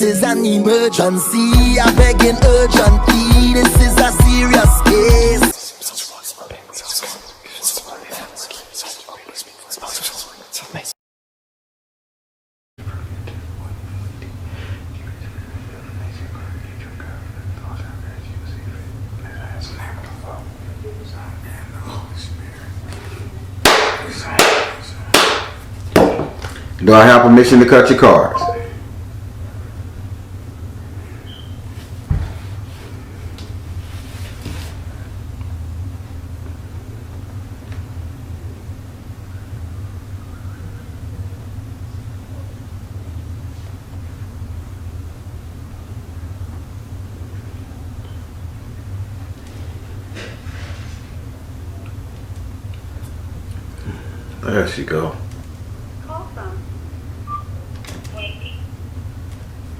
is an emergency. I begging urgently. This is a serious case. Do I have permission to cut your cards? There she go.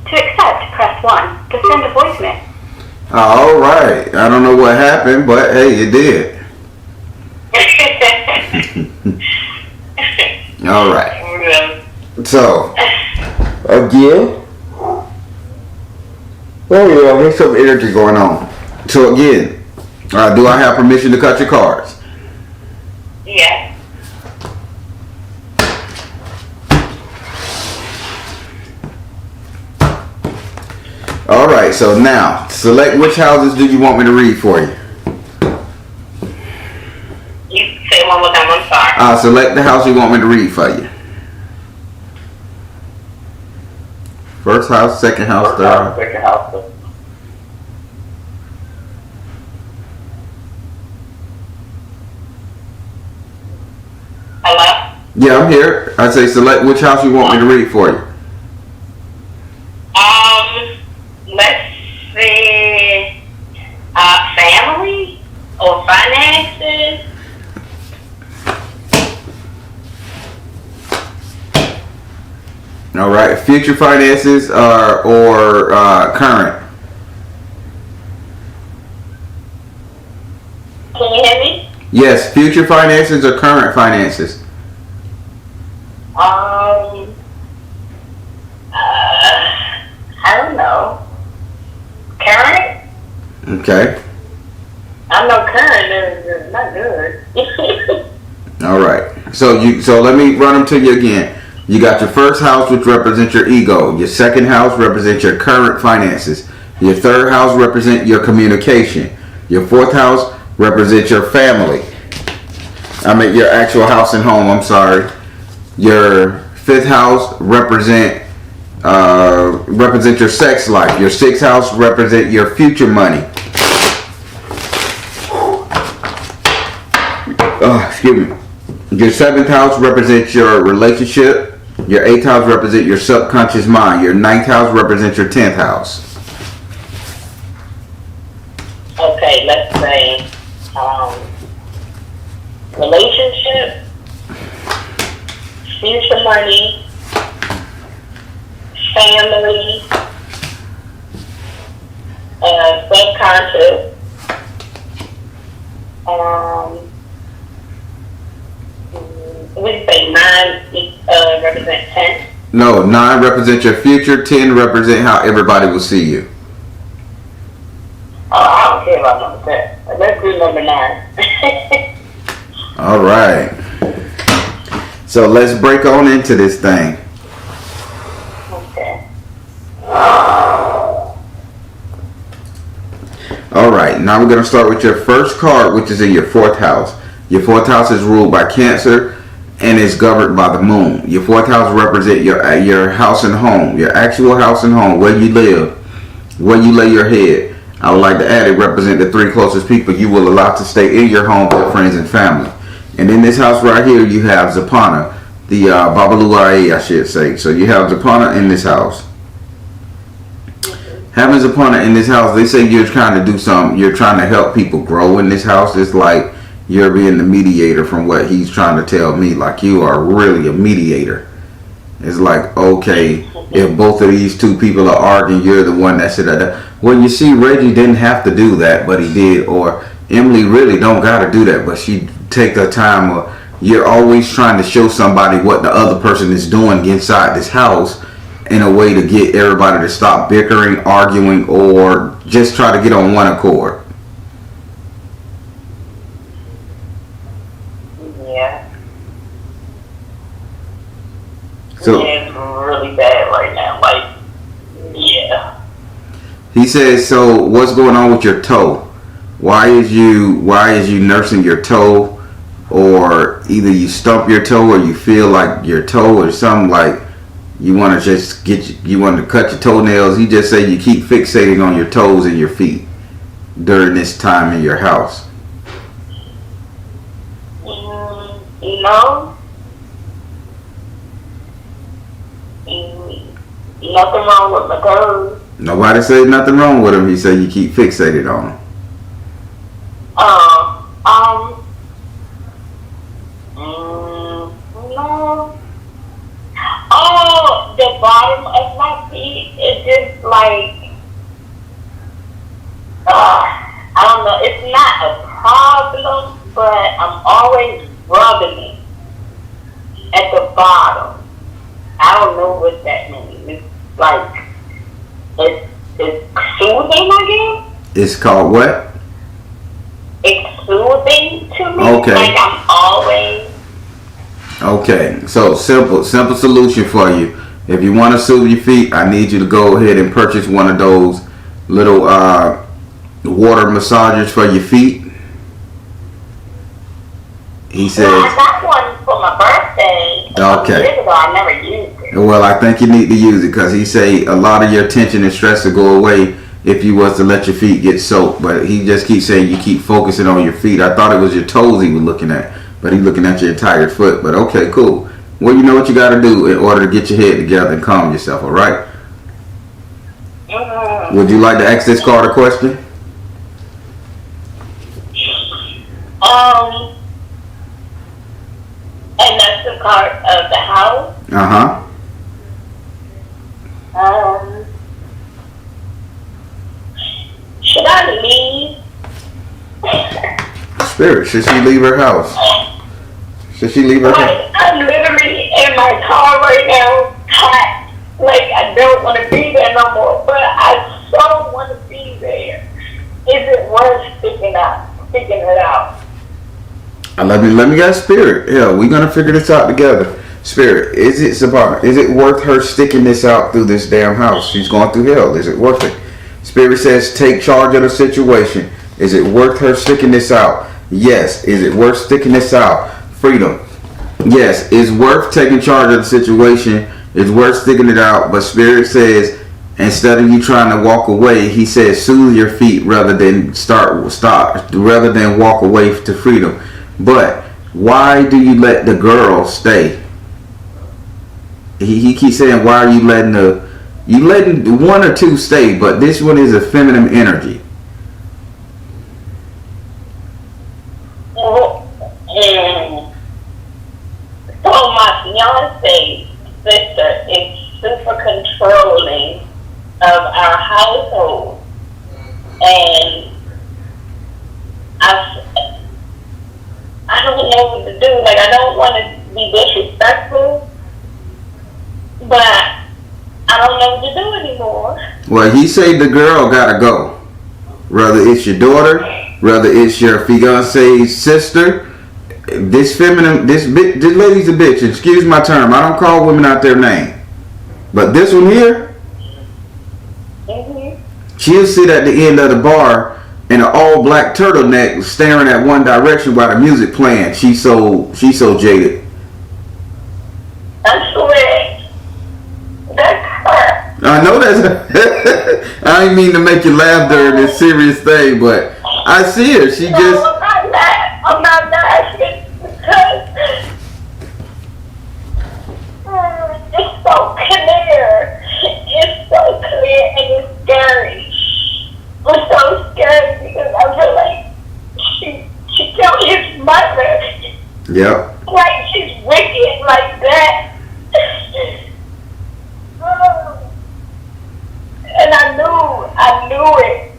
To accept, press 1. To send a voicemail. All right. I don't know what happened, but hey, it did. All right. So, again. Oh yeah, there's some energy going on. So again, do I have permission to cut your cards? Yes. All right, so now select which houses do you want me to read for you. You say one more time, I'm sorry. Select the house you want me to read for you. First house, second house, third house. Second house. Hello? Yeah, I'm here. I say select which house you want me to read for you. Let's see, family or finances. All right, future finances or current. Can you hear me? Yes, future finances or current finances. I don't know. Current? Okay. I know current is not good. All right. So let me run them to you again. You got your first house, which represents your ego. Your second house represents your current finances. Your third house represents your communication. Your fourth house represents your family. I mean your actual house and home. I'm sorry. Your fifth house represent your sex life. Your sixth house represent your future money. Excuse me. Your seventh house represents your relationship. Your eighth house represents your subconscious mind. Your ninth house represents your 10th house. Okay, let's say relationship, future money, family, subconscious, what do you say, 9 represent 10? No, 9 represents your future, 10 represent how everybody will see you. Oh, I don't care about number 10. Let's do number 9. All right. So let's break on into this thing. Okay. All right. Now we're going to start with your first card, which is in your fourth house. Your fourth house is ruled by Cancer and is governed by the moon. Your fourth house represents your house and home, your actual house and home, where you live, where you lay your head. I would like to add it represent the 3 closest people you will allow to stay in your home, your friends and family. And in this house right here, you have Zapana, the Babaluae, I should say. So you have Zapana in this house. Having Zapana in this house, they say you're trying to do something. You're trying to help people grow in this house. It's like you're being the mediator from what he's trying to tell me. Like you are really a mediator. It's like, okay, if both of these two people are arguing, you're the one that said that. Well, you see, Reggie didn't have to do that, but he did. Or Emily really don't got to do that, but she take her time. Or you're always trying to show somebody what the other person is doing inside this house. in a way to get everybody to stop bickering, arguing, or just try to get on one accord? Yeah. So yeah, it's really bad right now. Like, yeah. he says, so what's going on with your toe? Why is you nursing your toe? Or either you stump your toe or you feel like your toe or something, like you want to just you want to cut your toenails. He just say you keep fixating on your toes and your feet during this time in your house. No. Nothing wrong with my toes. Nobody said nothing wrong with him. He said you keep fixated on them. No. Oh, the bottom of my feet is just like, I don't know. It's not a problem, but I'm always rubbing it at the bottom. I don't know what that means. It's like, it's soothing, I guess. It's called what? It's soothing to me. Okay. Like I'm always. Okay, so simple solution for you. If you want to soothe your feet, I need you to go ahead and purchase one of those little water massagers for your feet. He says. Well, I got one for my birthday. Okay. Years ago, I never used it. Well, I think you need to use it because he say a lot of your tension and stress will go away if you was to let your feet get soaked. But he just keeps saying you keep focusing on your feet. I thought it was your toes he was looking at, but he's looking at your entire foot. But okay, cool. Well, you know what you got to do in order to get your head together and calm yourself, all right? Mm-hmm. Would you like to ask this card a question? And that's the part of the house. Uh-huh. Should I leave? Spirit, should she leave her house? Should she leave her house? Like, I'm literally in my car right now, hot. Like, I don't want to be there no more, but I so want to be there. Is it worth sticking it out? Let me get Spirit. Yeah, we're gonna figure this out together. Spirit, is it worth her sticking this out through this damn house? She's going through hell. Is it worth it? Spirit says take charge of the situation. Is it worth her sticking this out? Yes. Is it worth sticking this out? Freedom. Yes, it's worth taking charge of the situation. It's worth sticking it out. But Spirit says instead of you trying to walk away, he says soothe your feet rather than rather than walk away to freedom. But why do you let the girl stay? He keeps saying, why are you letting one or two stay? But this one is a feminine energy. So my fiance sister is super controlling of our household, and I don't know what to do. Like, I don't want to be disrespectful, but I don't know what to do anymore. Well, he said the girl gotta go. Whether it's your daughter, whether it's your fiance's sister, this lady's a bitch. Excuse my term. I don't call women out their name. But this one here, she'll sit at the end of the bar in an all black turtleneck staring at one direction while the music playing. She's so jaded. I swear. That's her. I know that's I didn't mean to make you laugh during this serious thing, but I see her. She just I'm not laughing because it's so clear. It's so clear and it's scary. It's so scary because I feel like she killed his mother. Yep. Like she's wicked like that. And I knew it.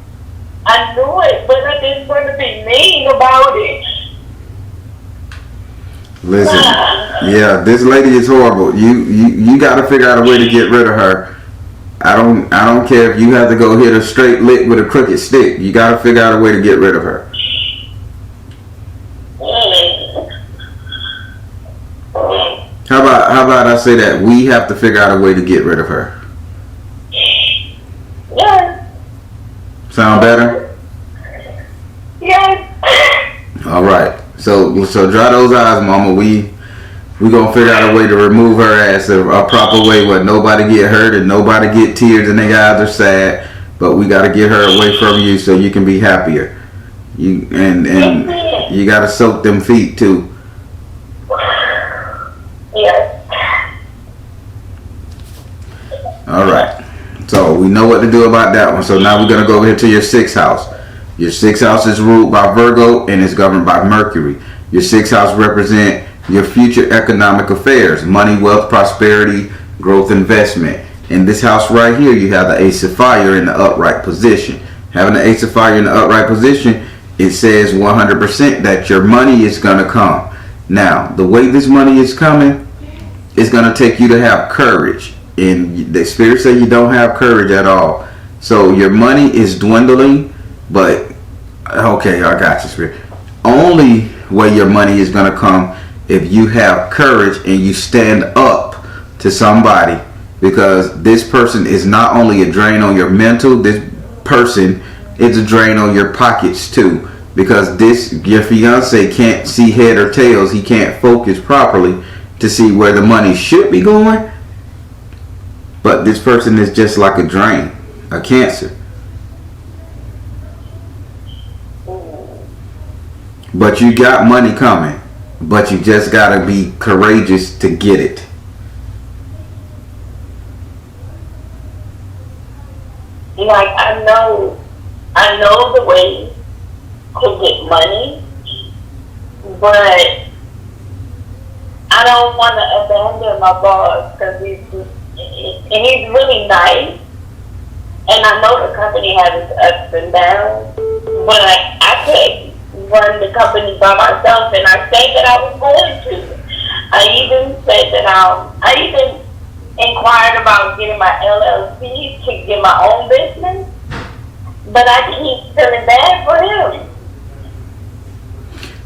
I knew it, but I didn't want to be mean about it. Listen, yeah, this lady is horrible. You got to figure out a way to get rid of her. I don't care if you have to go hit a straight lick with a crooked stick. You got to figure out a way to get rid of her. How about I say that we have to figure out a way to get rid of her? Yeah. Sound better? Yes. All right. So dry those eyes, Mama. We gonna figure out a way to remove her ass a proper way where nobody get hurt and nobody get tears and their eyes are sad. But we gotta get her away from you so you can be happier. You and you gotta soak them feet too. Yes. All right. So we know what to do about that one. So now we're gonna go over here to your 6th house. Your 6th house is ruled by Virgo and is governed by Mercury. Your 6th house represent your future economic affairs, money, wealth, prosperity, growth, investment. In this house right here, you have the Ace of Fire in the upright position. Having the Ace of Fire in the upright position, it says 100% that your money is going to come. Now, the way this money is coming is going to take you to have courage. And the Spirit said you don't have courage at all. So your money is dwindling. But, okay, I got you, Spirit. Only way your money is going to come if you have courage and you stand up to somebody. Because this person is not only a drain on your mental, this person is a drain on your pockets too. Because your fiance can't see head or tails. He can't focus properly to see where the money should be going. But this person is just like a drain, a Cancer. But you got money coming, but you just gotta be courageous to get it. Like I know the way to get money, but I don't want to abandon my boss because he's really nice, and I know the company has its ups and downs, but I can't run the company by myself, and I said that I was going to. I even said that I even inquired about getting my LLC to get my own business, but I keep feeling bad for him.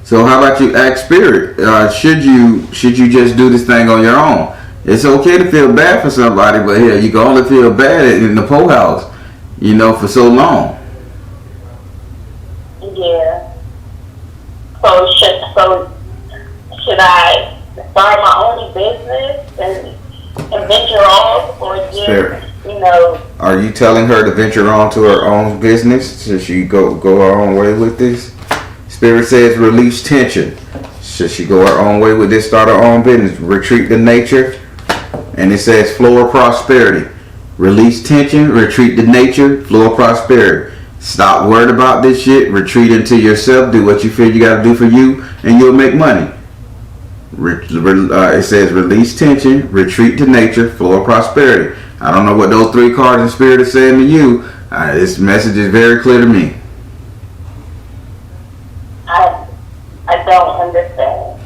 So how about you ask Spirit? Should you just do this thing on your own? It's okay to feel bad for somebody, but here you can only feel bad in the Poe house, for so long. Yeah. So should I start my own business and venture off, or just Spirit. Are you telling her to venture on to her own business? Should she go her own way with this? Spirit says release tension. Should she go her own way with this? Start her own business. Retreat to nature. And it says flow of prosperity. Release tension. Retreat to nature. Flow of prosperity. Stop worried about this shit. Retreat into yourself. Do what you feel you got to do for you, and you'll make money. It says release tension, retreat to nature, flow of prosperity. I don't know what those 3 cards in Spirit are saying to you. This message is very clear to me. I don't understand.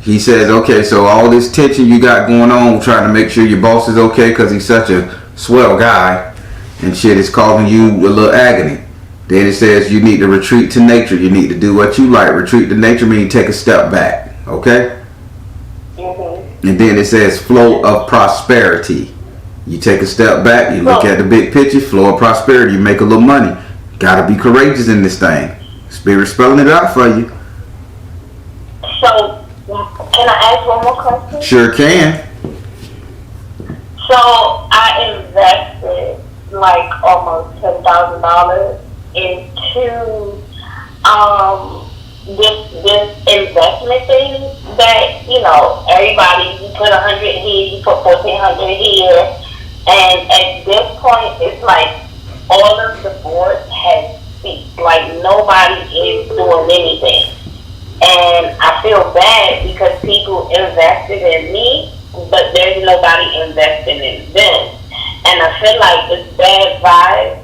He says, okay, so all this tension you got going on, trying to make sure your boss is okay because he's such a swell guy and shit, is causing you a little agony. Then it says you need to retreat to nature. You need to do what you like. Retreat to nature means take a step back. Okay? Mm-hmm. And then it says flow of prosperity. You take a step back. You look at the big picture. Flow of prosperity. You make a little money. Gotta be courageous in this thing. Spirit spelling it out for you. So, can I ask one more question? Sure can. So, I invested like almost $10,000 into this investment thing that everybody, you put 100 here, you put 1,400 here, and at this point it's like all of the board has ceased. Like nobody is doing anything, and I feel bad because people invested in me, but there's nobody investing in them. And I feel like it's bad vibes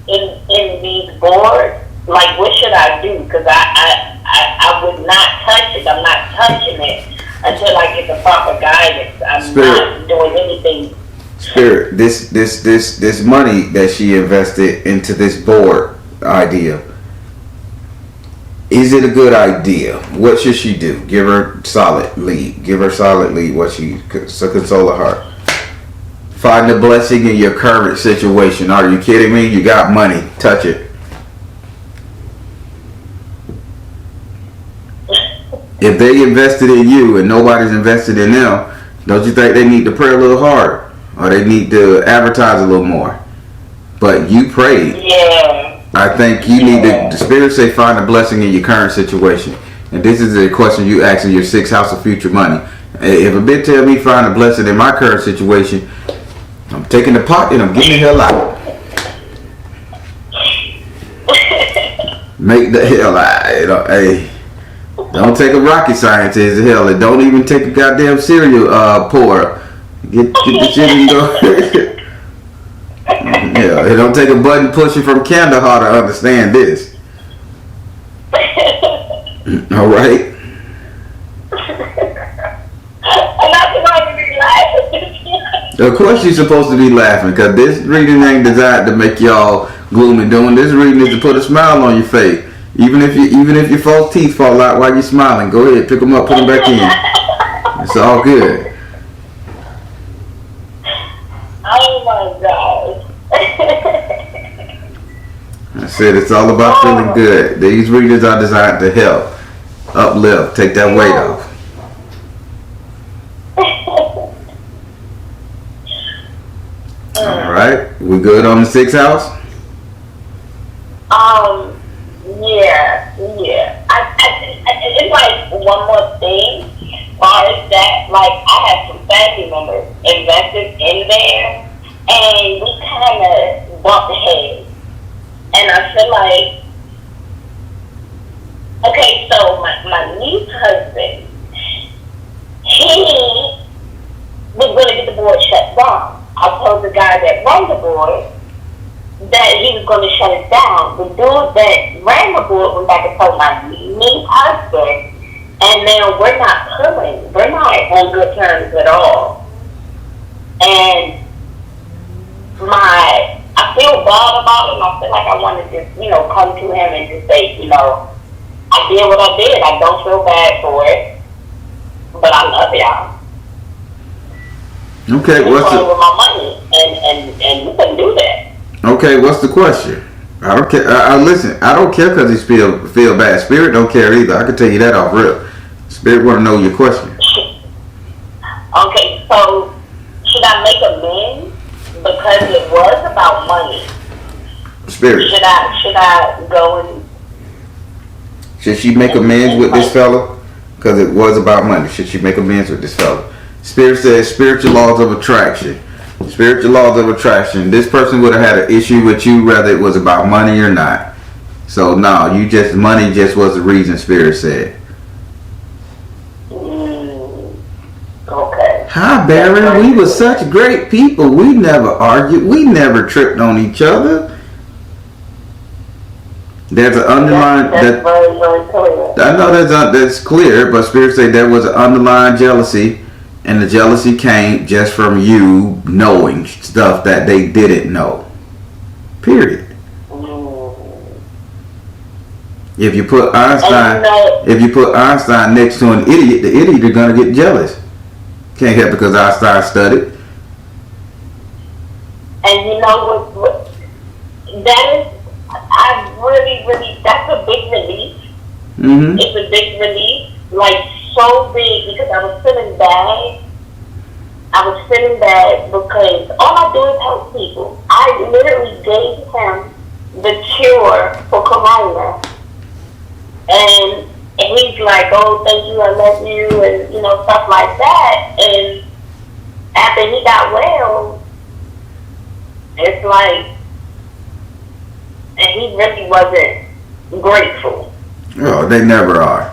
in these boards. Like, what should I do? Because I I would not touch it. I'm not touching it until I get the proper guidance. I'm Spirit. not doing anything. Spirit, this money that she invested into this board idea, is it a good idea? What should she do? Give her solid lead. Give her solid lead. What she so console her heart. Find the blessing in your current situation. Are you kidding me? You got money. Touch it. If they invested in you and nobody's invested in them, don't you think they need to pray a little harder? Or they need to advertise a little more? But you prayed. Yeah. I think you need to, the Spirit say, find a blessing in your current situation. And this is a question you ask in your sixth house of future money. If a bit tell me find a blessing in my current situation, I'm taking the pot and I'm getting the hell out. Make the hell out. You know, hey, don't take a rocket scientist to hell. And don't even take a goddamn cereal pourer. Get the shit and go. Yeah, it don't take a button pusher from Kandahar to understand this. All right. I'm not supposed to be laughing. Of course you're supposed to be laughing, because this reading ain't designed to make y'all gloom and doom. This reading is to put a smile on your face. Even if your false teeth fall out while you're smiling, go ahead, pick them up, put them back in. It's all good. Oh my God. I said it's all about feeling good. These readings are designed to help, uplift, take that weight off. All right, we good on the sixth house? Yeah. It's like one more thing. As far as that, like I have some family members invested in there, and we kind of bumped heads. And I feel like, okay, so my niece's husband, he was going to get the board shut down. I told the guy that ran the board that he was going to shut it down. The dude that ran the board went back and told my niece's husband, and now we're not on good terms at all. And I feel bad about it, and I feel like I want to just, come to him and just say, I did what I did. I don't feel bad for it, but I love y'all. Okay, what's the with my money, and you couldn't do that. Okay, what's the question? I don't care. Listen, I don't care because he feel bad. Spirit don't care either. I can tell you that off rip. Spirit want to know your question. Okay, so should I make amends because it was about money? Spirit. Should I go and? Should she make amends with this fella? Because it was about money. Should she make amends with this fella? Spirit says spiritual laws of attraction. Spiritual laws of attraction. This person would have had an issue with you whether it was about money or not. So no, money just was the reason. Spirit said. Okay. Hi, Baron. We were such great people. We never argued. We never tripped on each other. There's an underlying. That's very, very clear. I know that's clear, but Spirit said there was an underlying jealousy, and the jealousy came just from you knowing stuff that they didn't know. Period. If you put Einstein next to an idiot, the idiot is gonna get jealous. Can't help because Einstein studied. And you know what? That is, that's a big relief. Mm-hmm. It's a big relief, like so big, because I was feeling bad. Because all I do is help people. I literally gave him the cure for corona. And he's like, oh, thank you, I love you, and, stuff like that. And after he got well, it's like, and he really wasn't grateful. Oh, they never are.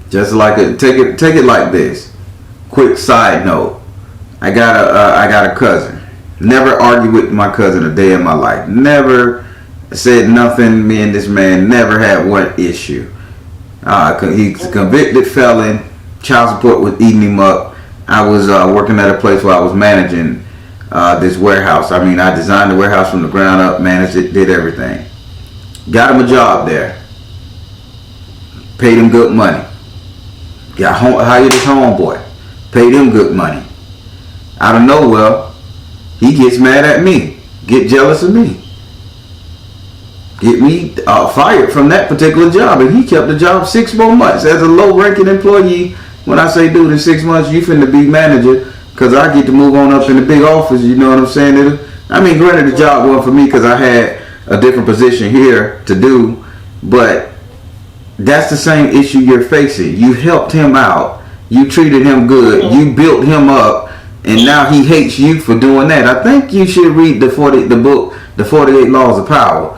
Just like take it like this. Quick side note. I got a cousin. Never argued with my cousin a day in my life. Never said nothing. Me and this man never had one issue. He's a convicted felon. Child support was eating him up. I was working at a place where I was managing this warehouse. I mean, I designed the warehouse from the ground up, managed it, did everything. Got him a job there. Paid him good money. Hired his homeboy. Paid him good money. Out of nowhere, he gets mad at me. Get jealous of me. Get me fired from that particular job. And he kept the job 6 more months as a low-ranking employee. When I say, dude, in 6 months, you finna be manager, because I get to move on up in the big office, you know what I'm saying? I mean, granted, the job wasn't for me because I had a different position here to do, but that's the same issue you're facing. You helped him out. You treated him good. You built him up, and now he hates you for doing that. I think you should read the book, The 48 Laws of Power.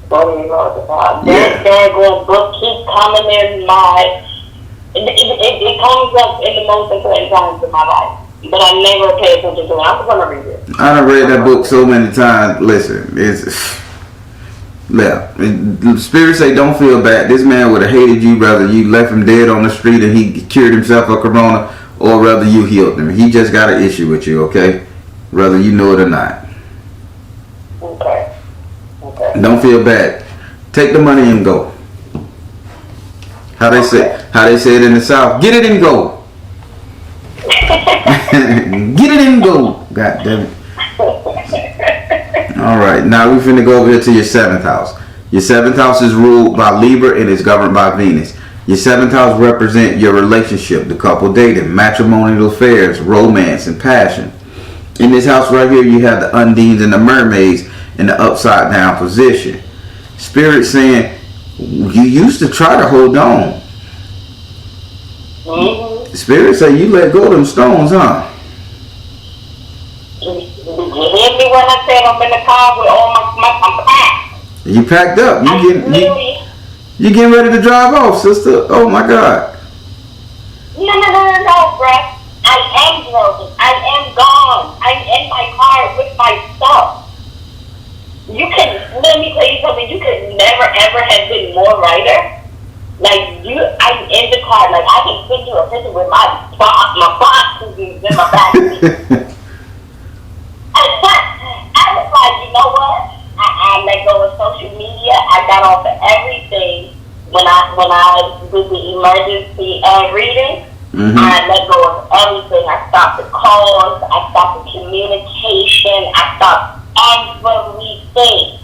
48 Laws of Power. Yeah. That book keeps coming in my... It comes up in the most important times of my life, but I never pay attention to it. I'm gonna read it. I done read that book so many times. Listen, the spirit say don't feel bad. This man would have hated you whether you left him dead on the street and he cured himself of corona, or whether you healed him. He just got an issue with you, okay? Whether you know it or not. Okay. Don't feel bad. Take the money and go. How they say it in the South, get it and go. Get it and go. God damn it. Alright, now we're finna go over here to your 7th house. Your 7th house is ruled by Libra and is governed by Venus. Your 7th house represents your relationship, the couple dating, matrimonial affairs, romance, and passion. In this house right here, you have the undines and the mermaids in the upside down position. Spirit saying, you used to try to hold on. Mm-hmm. Spirit say you let go of them stones, huh? Did you hear me when I said I'm in the car with all my packed? You packed up. You getting ready to drive off, sister. Oh my God. No, bruh. I am broken. I am gone. I'm in my car with my stuff. Let me tell you something. You could never ever have been more righter. I'm in the car. Like, I can send you a picture with my boxes in my back. I was like, you know what? I let go of social media. I got off of everything when I did the emergency reading. Mm-hmm. I let go of everything. I stopped the calls. I stopped the communication. I stopped everything.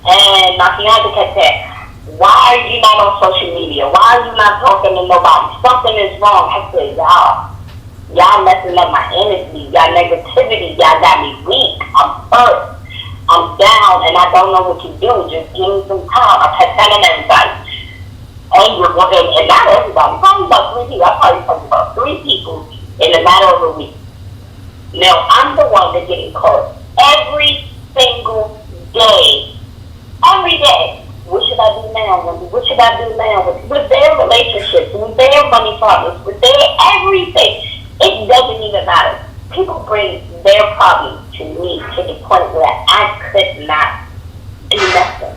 And my fiance kept saying, why are you not on social media? Why are you not talking to nobody? Something is wrong. I said, y'all messing up my energy. Y'all negativity. Y'all got me weak. I'm hurt. I'm down, and I don't know what to do. Just give me some time. I kept telling everybody. And not everybody. Probably about 3 people. I probably talked about 3 people in a matter of a week. Now, I'm the one that's getting called every single day. Every day. What should I do now, Wendy? What should I do now? With their relationships, with their money problems, with their everything. It doesn't even matter. People bring their problems to me to the point where I could not do nothing.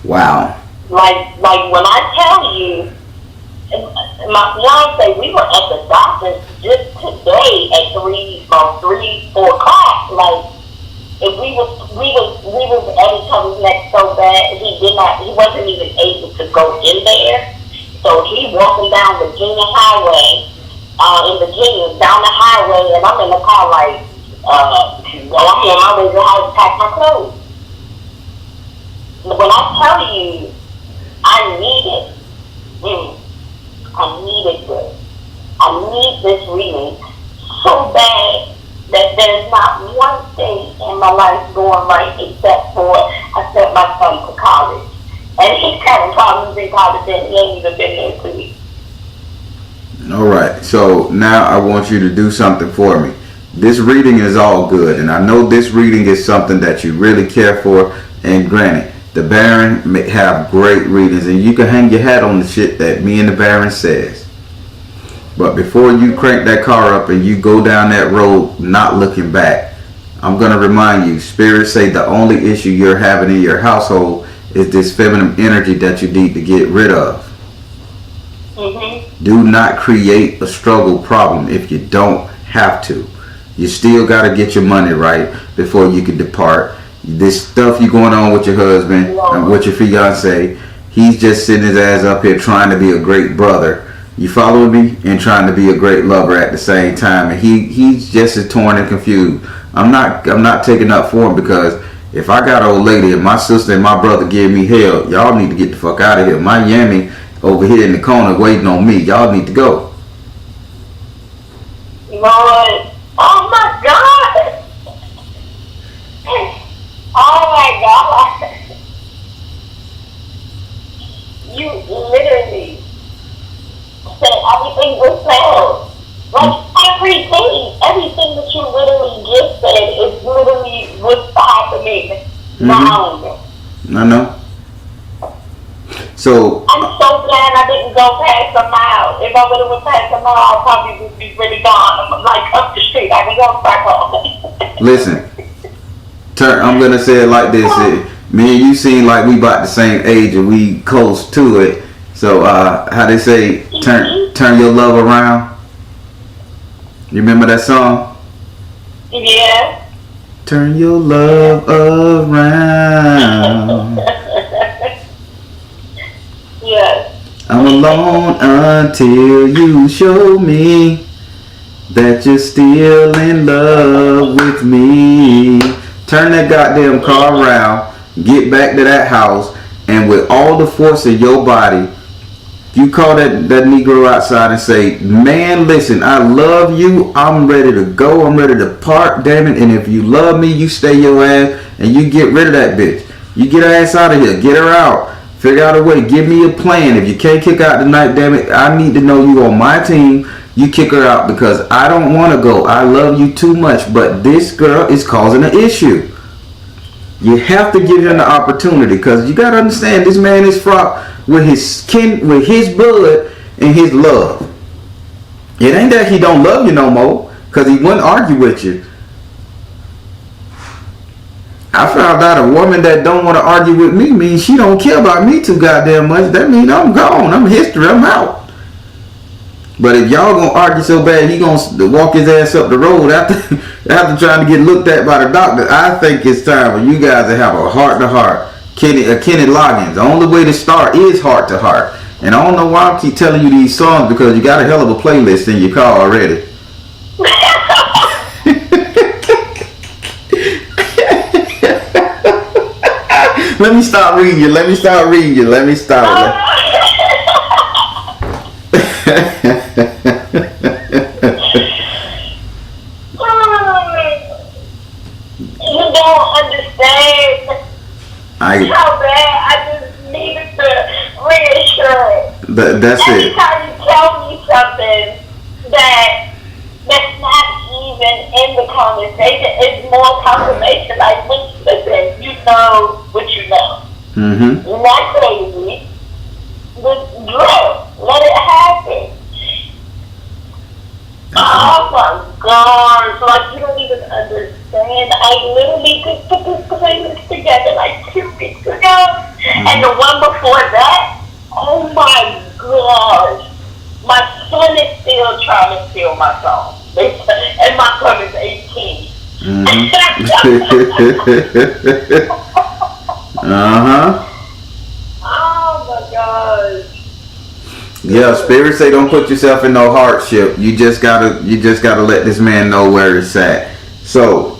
Wow. Like when I tell you, my fiance, we were at the doctor's just today at 4 o'clock. Like, if we was at each other's neck so bad, he wasn't even able to go in there. So he walking down Virginia Highway, in Virginia, down the highway, and I'm in the car like, I'm on my way to the house to pack my clothes. When I tell you, I needed this. I need this reading so bad that there's not one thing in my life going right except for I sent my son to college. And he's having problems in college and he ain't even been there 2 weeks. Alright, so now I want you to do something for me. This reading is all good, and I know this reading is something that you really care for, and granted, the Baron may have great readings, and you can hang your hat on the shit that me and the Baron says. But before you crank that car up and you go down that road not looking back, I'm going to remind you, spirits say the only issue you're having in your household is this feminine energy that you need to get rid of. Do not create a struggle problem if you don't have to. You still got to get your money right before you can depart. This stuff you going on with your husband and with your fiance, he's just sitting his ass up here trying to be a great brother. You follow me? And trying to be a great lover at the same time. And he's just as torn and confused. I'm not taking up for him, because if I got an old lady and my sister and my brother give me hell, y'all need to get the fuck out of here. My Yammy over here in the corner waiting on me. Y'all need to go. Lord, oh my God. Oh my God. You literally said everything was said. Like everything that you literally just said is literally what's happening now. I know. So I'm so glad I didn't go past a mile. If I would have went past a mile, I probably would be really gone. I'm like up the street. I can go back home. listen, I'm gonna say it like this. Me and you seem like we about the same age and we close to it. So how they say, turn your love around. You remember that song? Yeah. Turn your love around. Yes. I'm alone until you show me that you're still in love with me. Turn that goddamn car around, get back to that house, and with all the force of your body, you call that Negro outside and say, man, listen, I love you. I'm ready to go. I'm ready to part, damn it. And if you love me, you stay your ass and you get rid of that bitch. You get her ass out of here. Get her out. Figure out a way. Give me a plan. If you can't kick out tonight, damn it, I need to know you on my team. You kick her out because I don't want to go. I love you too much. But this girl is causing an issue. You have to give him the opportunity, because you got to understand, this man is fraught with his skin, with his blood and his love. It ain't that he don't love you no more, because he wouldn't argue with you. I found out a woman that don't want to argue with me means she don't care about me too goddamn much. That means I'm gone. I'm history. I'm out. But if y'all gonna argue so bad, he gonna walk his ass up the road after trying to get looked at by the doctor. I think it's time for you guys to have a heart to heart. Kenny Loggins. The only way to start is heart to heart. And I don't know why I keep telling you these songs, because you got a hell of a playlist in your car already. Let me stop reading you. You don't understand how bad I just needed the reassurance. That's Every it. time you tell me something that's not even in the conversation, it's more confirmation. Like, listen, you know what you know. Mm-hmm. You're not crazy. Just let it happen. Oh my gosh, like, you don't even understand. I literally just put this playlist together like 2 weeks ago. And the one before that, oh my gosh. My son is still trying to steal my song. And my son is 18. Uh-huh. Oh my gosh. Yeah, spirits say don't put yourself in no hardship. You just gotta let this man know where it's at. So,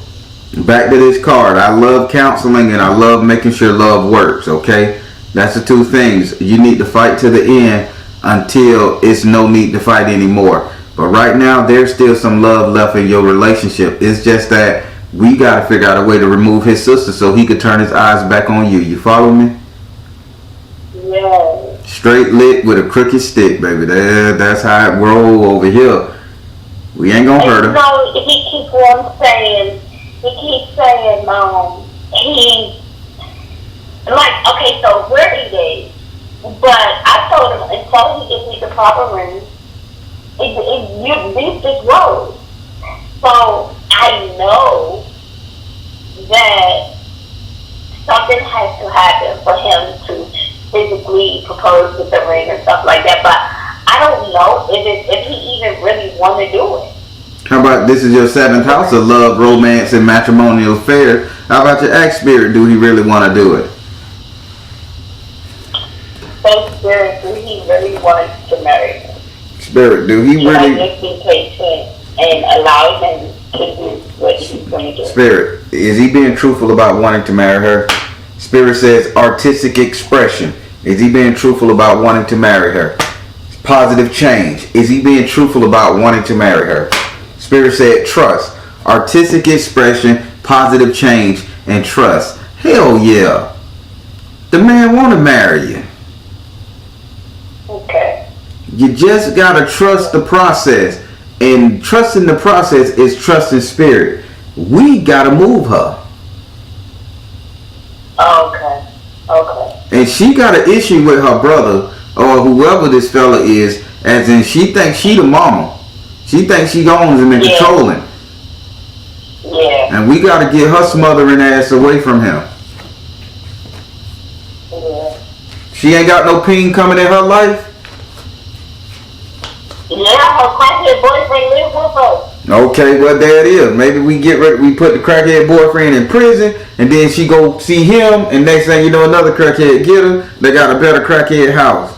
back to this card. I love counseling and I love making sure love works, okay? That's the two things. You need to fight to the end until it's no need to fight anymore. But right now, there's still some love left in your relationship. It's just that we gotta figure out a way to remove his sister so he could turn his eyes back on you. You follow me? Yeah. Straight lit with a crooked stick, baby. That's how it roll over here. We ain't gonna hurt him. No, he keeps on saying, like, okay, so we're engaged, but I told him, until he gives me the proper ring, this just rolls. So I know that something has to happen for him to physically propose with the ring and stuff like that. But I don't know if he even really want to do it. How about this is your 7th house of love, romance, and matrimonial affairs? How about your ex spirit? Do he really want to do it? So spirit, do he really want to marry him? Spirit, do he Should really? I just be patient and allow him to do what he's going to do? Spirit, is he being truthful about wanting to marry her? Spirit says artistic expression. Is he being truthful about wanting to marry her? Positive change. Is he being truthful about wanting to marry her? Spirit said trust. Artistic expression, positive change, and trust. Hell yeah. The man want to marry you. Okay. You just got to trust the process. And trusting the process is trusting spirit. We got to move her. Okay. Okay. And she got an issue with her brother or whoever this fella is, as in she thinks she the mama. She thinks she owns him and controlling. Yeah. And we got to get her smothering ass away from him. Yeah. She ain't got no peen coming in her life. Yeah, her crackhead boyfriend lives with us. Okay, well there it is. Maybe we put the crackhead boyfriend in prison, and then she go see him, and next thing you know, another crackhead get her. They got a better crackhead house.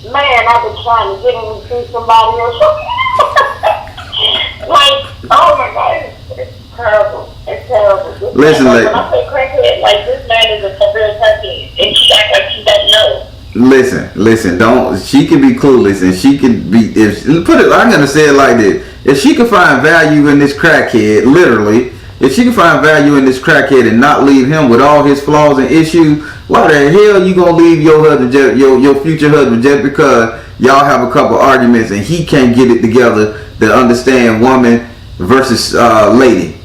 Man, I've been trying to get him to see somebody else. Like, oh my God, it's terrible. It's terrible. Listen, when I say crackhead, like this man is a for real crackhead, and she act like she doesn't know. Listen, don't, she can be clueless, and she can be, I'm gonna say it like this. If she can find value in this crackhead, literally, if she can find value in this crackhead and not leave him with all his flaws and issues, why the hell you gonna leave your husband, your future husband, just because y'all have a couple arguments and he can't get it together to understand woman versus lady,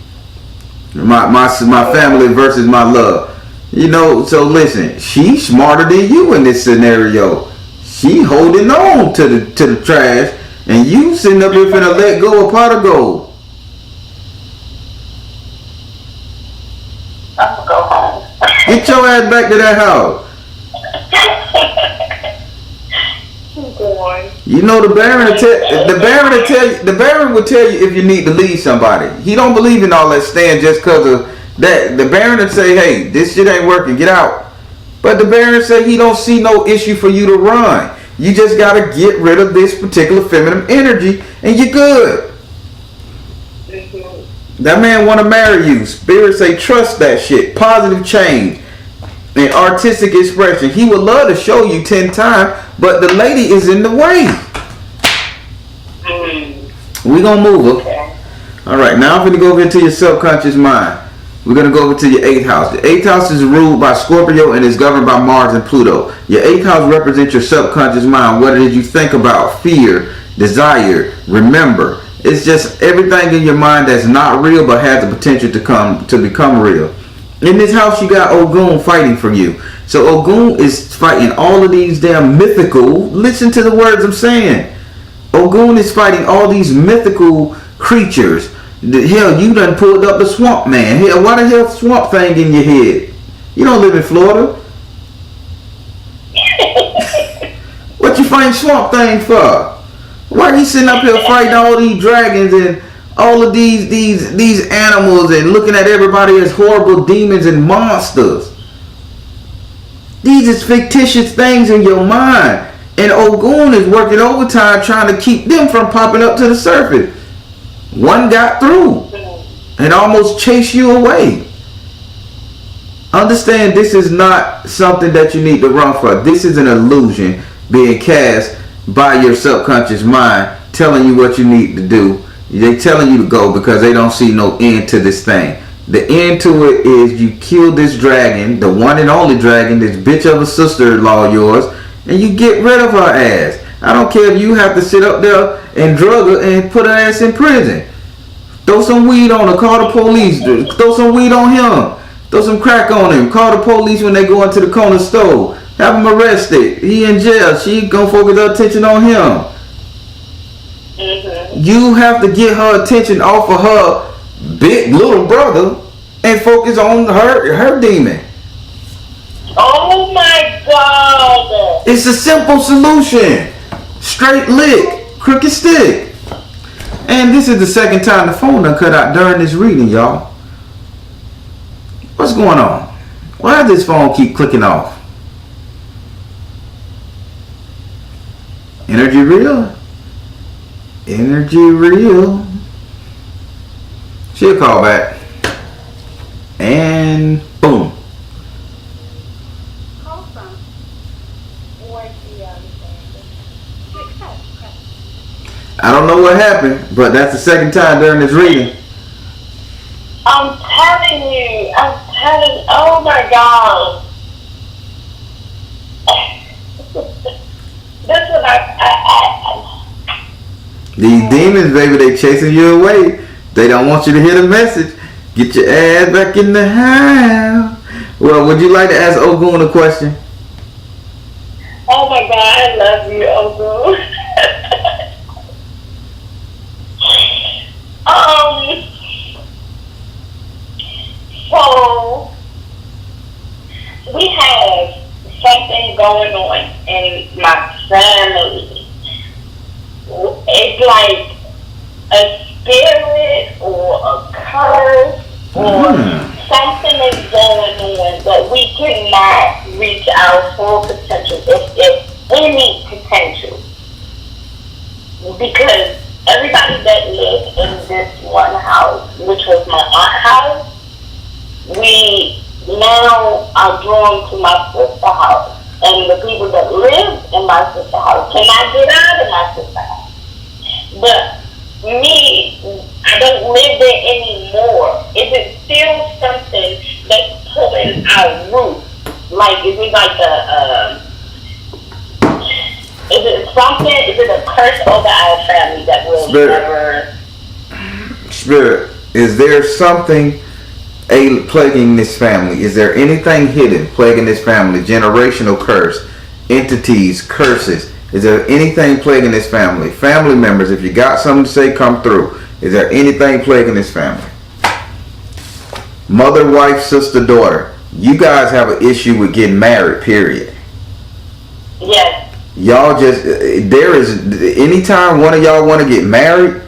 my family versus my love. You know, so listen, she's smarter than you in this scenario. She holding on to the trash, and you sitting up here finna let go of pot of gold. I'm gonna go home. Get your ass back to that house. You know the Baron will tell you if you need to leave somebody. He don't believe in all that staying just cause of that. The Baron will say, hey, this shit ain't working, get out. But the Baron said he don't see no issue for you to run. You just gotta get rid of this particular feminine energy and you're good. That man wanna marry you. Spirit say trust that shit. Positive change and artistic expression. He would love to show you 10 times, but the lady is in the way. We gonna move her. Okay. Alright, now I'm gonna go over into your subconscious mind. We're going to go over to your 8th house. The 8th house is ruled by Scorpio and is governed by Mars and Pluto. Your 8th house represents your subconscious mind. What did you think about? Fear, desire, remember. It's just everything in your mind that's not real but has the potential to become real. In this house, you got Ogun fighting for you. So Ogun is fighting all of these damn mythical, listen to the words I'm saying. Ogun is fighting all these mythical creatures. Hell, you done pulled up the swamp man. Hell, why the hell swamp thing in your head? You don't live in Florida. What you fighting swamp thing for? Why are you sitting up here fighting all these dragons and all of these animals and looking at everybody as horrible demons and monsters? These is fictitious things in your mind. And Ogun is working overtime trying to keep them from popping up to the surface. One got through and almost chased you away. Understand, this is not something that you need to run for. This is an illusion being cast by your subconscious mind telling you what you need to do. They telling you to go because they don't see no end to this thing. The end to it is you kill this dragon, the one and only dragon, this bitch of a sister-in-law of yours, and you get rid of her ass. I don't care if you have to sit up there and drug her and put her ass in prison. Throw some weed on her, call the police. Throw some weed on him. Throw some crack on him. Call the police when they go into the corner store. Have him arrested. He in jail. She gonna focus her attention on him. You have to get her attention off of her big little brother and focus on her demon. Oh my God! It's a simple solution. Straight lick, crooked stick. And this is the second time the phone done cut out during this reading, y'all. What's going on? Why does this phone keep clicking off? Energy real? Energy real. She'll call back. And boom. I don't know what happened, but that's the second time during this reading. I'm telling you, oh my God. That's what I These demons, baby, they chasing you away. They don't want you to hear the message. Get your ass back in the house. Well, would you like to ask Ogun a question? Oh my God, I love you, Ogun. So we have something going on in my family. It's like a spirit or a curse or something is going on, but we cannot reach our full potential, if any potential, because everybody that lived in this one house, which was my aunt's house, we now are drawn to my sister's house. And the people that live in my sister's house cannot get out of my sister's house. But me, I don't live there anymore. Is it still something that's pulling our roots? Like, is it like is it something, is it a curse over our family that will never... Spirit, is there something plaguing this family? Is there anything hidden plaguing this family? Generational curse, entities, curses. Is there anything plaguing this family? Family members, if you got something to say, come through. Is there anything plaguing this family? Mother, wife, sister, daughter. You guys have an issue with getting married, period. Yes. Y'all just, there is, anytime one of y'all want to get married,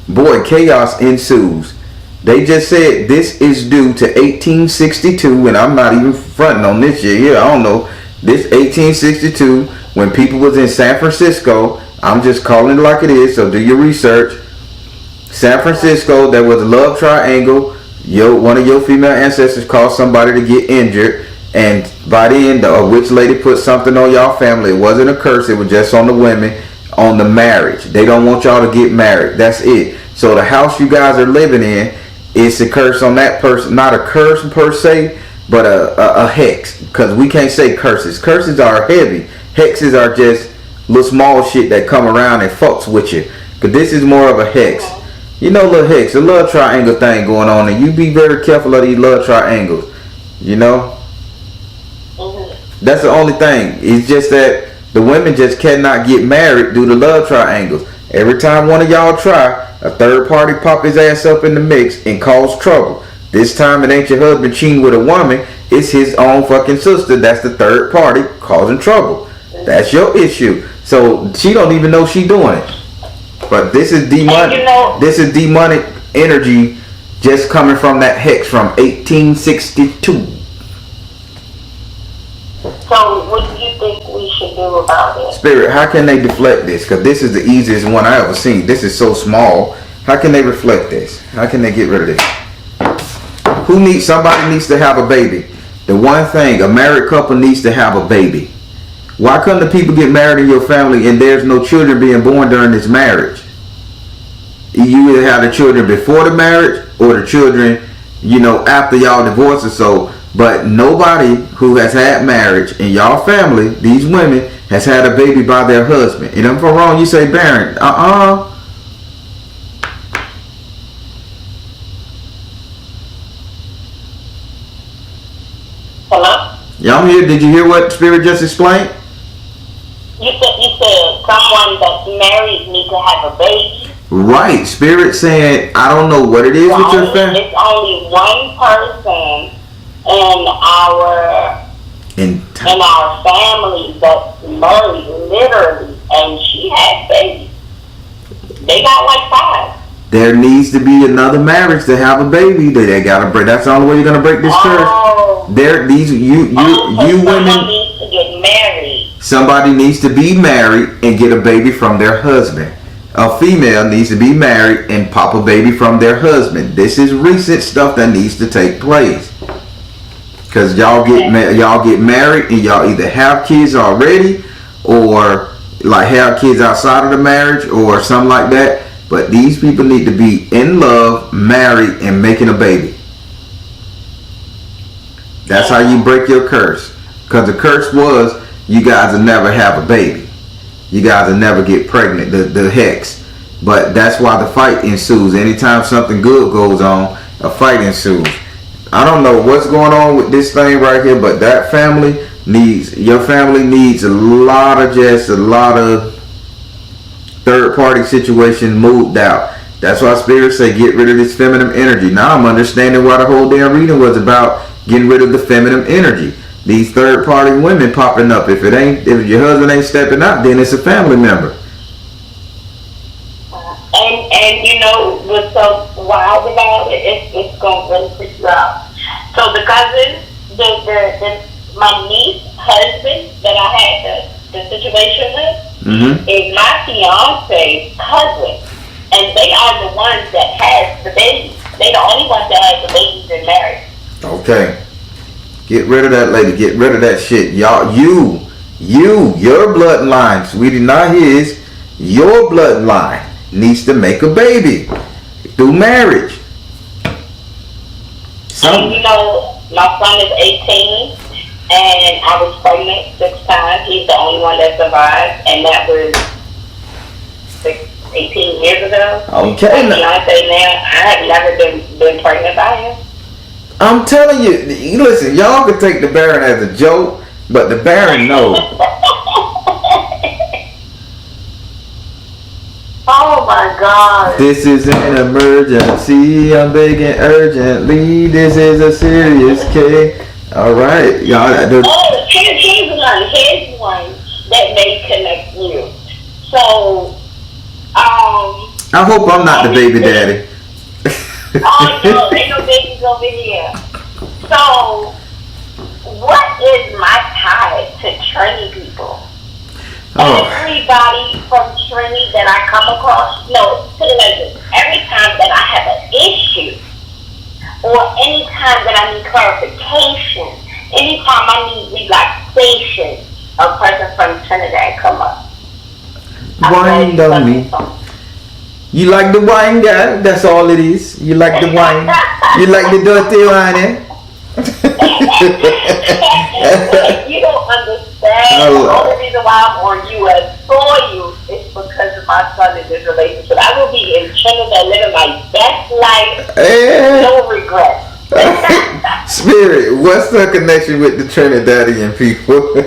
boy, chaos ensues. They just said this is due to 1862, and I'm not even fronting on this year. Yeah, I don't know. This 1862, when people was in San Francisco, I'm just calling it like it is, so do your research. San Francisco, there was a love triangle. One of your female ancestors caused somebody to get injured, and by the end, a witch lady put something on y'all family. It wasn't a curse, it was just on the women, on the marriage. They don't want y'all to get married. That's it. So the house you guys are living in, it's a curse on that person. Not a curse per se, but a hex. Because we can't say curses. Curses are heavy. Hexes are just little small shit that come around and fucks with you. Because this is more of a hex. You know, little hex, a love triangle thing going on. And you be very careful of these love triangles. You know? That's the only thing. It's just that the women just cannot get married due to love triangles. Every time one of y'all try, a third party pop his ass up in the mix and cause trouble. This time it ain't your husband cheating with a woman. It's his own fucking sister. That's the third party causing trouble. That's your issue. So she don't even know she doing it. But this is demonic. This is demonic energy just coming from that hex from 1862. So what do you think we should do about it? Spirit, how can they deflect this? Because this is the easiest one I ever seen. This is so small. How can they reflect this? How can they get rid of this? Somebody needs to have a baby. The one thing, a married couple needs to have a baby. Why couldn't the people get married in your family and there's no children being born during this marriage? You either have the children before the marriage or the children, after y'all divorce or so. But nobody who has had marriage in y'all family, these women, has had a baby by their husband. And if I'm wrong, you say barren. Hello? Yeah, I'm here. Did you hear what Spirit just explained? You said someone that's married need to have a baby. Right. Spirit saying, I don't know what it is with your family. It's only one person in our family that's married, literally, and she had babies. They got like 5. There needs to be another marriage to have a baby. They gotta break. That's the only way you're gonna break this curse. You women need to get married. Somebody needs to be married and get a baby from their husband. A female needs to be married and pop a baby from their husband. This is recent stuff that needs to take place. Cause y'all get married and y'all either have kids already or like have kids outside of the marriage or something like that. But these people need to be in love, married, and making a baby. That's how you break your curse. Because the curse was you guys will never have a baby. You guys will never get pregnant, the hex. But that's why the fight ensues. Anytime something good goes on, a fight ensues. I don't know what's going on with this thing right here, but that family needs a lot of third party situation moved out. That's why Spirit say get rid of this feminine energy. Now I'm understanding why the whole damn reading was about getting rid of the feminine energy. These third party women popping up. If your husband ain't stepping up, then it's a family member. And you know what's so wild about it? It's gonna really freak you out. So the cousin, my niece's husband that I had the situation with is my fiance's cousin, and they are the ones that has the babies. They the only ones that have the babies in marriage. Okay. Get rid of that lady. Get rid of that shit. Y'all, your bloodline, sweetie, not his, your bloodline needs to make a baby through marriage. And you know, my son is 18, and I was pregnant 6 times. He's the only one that survived, and that was 18 years ago. Okay. My fiance now, I have never been pregnant by him. I'm telling you, listen, y'all can take the Baron as a joke, but the Baron knows. Oh my God. This is an emergency. I'm begging urgently. This is a serious case. Alright, y'all. Here's one that may connect you. So, I hope I'm not the baby daddy. Oh no, ain't no babies over here. So, what is my tie to Trini people? Everybody from Trini that I come across, no, put it like this. Every time that I have an issue, or any time that I need clarification, anytime I need relaxation, a person from Trinidad come up. Wine on me. You like the wine, guy? That's all it is. You like the wine. You like the dirty wine, eh? You don't understand. The only reason why I'm on US for you is because of my son in this relationship. I will be in Trinidad living my best life. No regrets. Spirit, what's the connection with the Trinidadian people?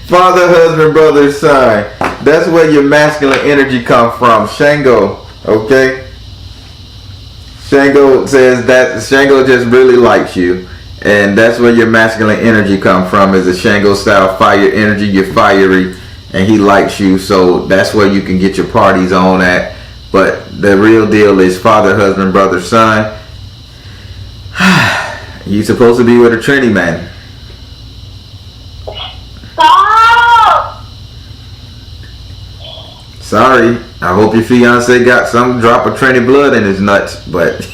Father, husband, brother, son. That's where your masculine energy comes from. Shango, okay? Shango says that Shango just really likes you. And that's where your masculine energy comes from, is a Shango style fire energy. You're fiery and he likes you. So that's where you can get your parties on at. But the real deal is father, husband, brother, son. You supposed to be with a Trini man. Stop! Sorry. I hope your fiance got some drop of Trini blood in his nuts, but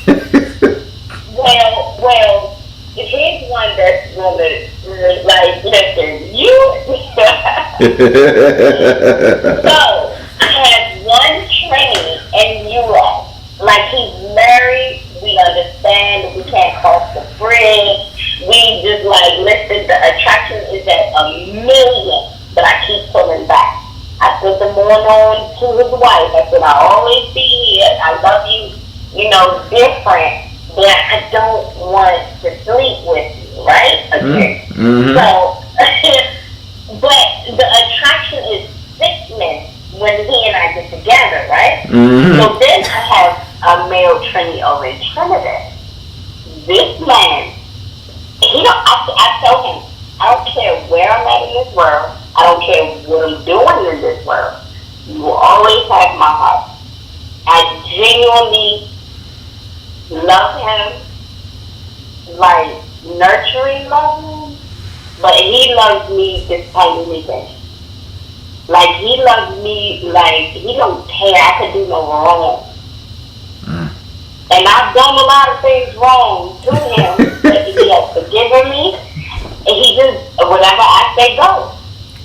well, here's one that's gonna like listen, you So I have one Trini in US. Like he's married, we understand, we can't cross the bridge. We just like listen, the attraction is at 1,000,000, but I keep pulling back. I put the more on to his wife. I said, I'll always be here. I love you, different, but I don't want to sleep with you, right? Again. Mm-hmm. So, but the attraction is sickness when he and I get together, right? So then I have a male Trini over in Trinidad. This man, he don't. I tell him, I don't care where I'm at in this world. I don't care what I'm doing in this world. You will always have my heart. I genuinely love him, like nurturing love him, but he loves me despite anything. Like he loves me, like he don't care. I could do no wrong. And I've done a lot of things wrong to him, but he has forgiven me, and he just, whatever I say goes.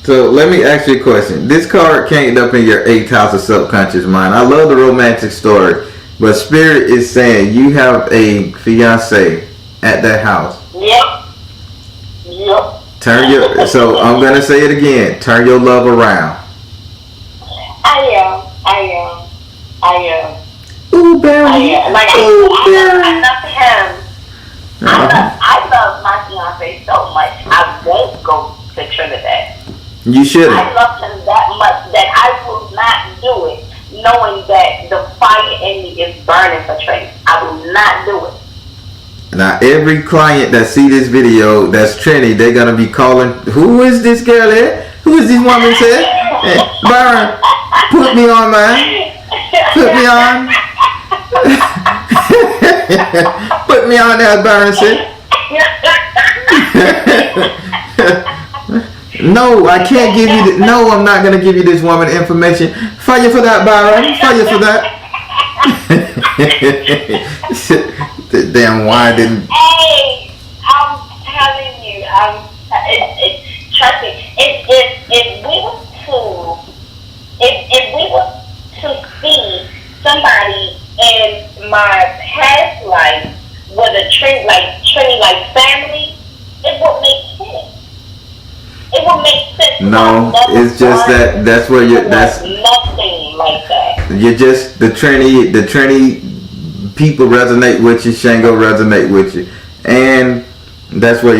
So let me ask you a question. This card came up in your 8th house of subconscious mind. I love the romantic story, but Spirit is saying you have a fiance at that house. Yep. So I'm gonna say it again. Turn your love around. I am. Ooh, baby. Like I love him. I love my fiance so much. I won't go to Trinidad. You shouldn't. I love him that much that I will not do it, knowing that the fire in me is burning for Trinidad. I will not do it. Now every client that see this video that's Trini, they're gonna be calling, who is this girl here? Who is this woman here? Hey, Byron, put me on, man. Put me on. Put me on there, Byron said. No, I can't give you no, I'm not gonna give you this woman information. Fire for that, Byron. Fire for that. The damn wine didn't. Hey, I'm telling you, trust me. If we were to see somebody in my past life with a Trini like family, it would make sense. It would make sense. No, it's just that's where that's nothing like that. You're just the Trini people resonate with you, Shango resonate with you, and that's where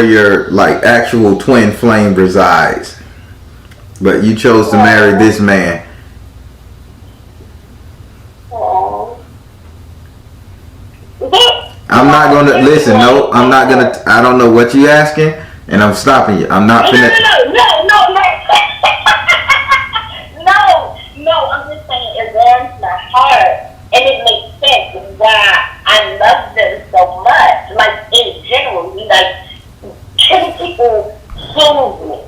your like actual twin flame resides. But you chose to marry this man. I'm not gonna listen. No, I'm not gonna. I don't know what you asking, and I'm stopping you. I'm not finna. No. I'm just saying it warms my heart, and it makes sense why I love them so much. Like in general, Trinity people soothe me.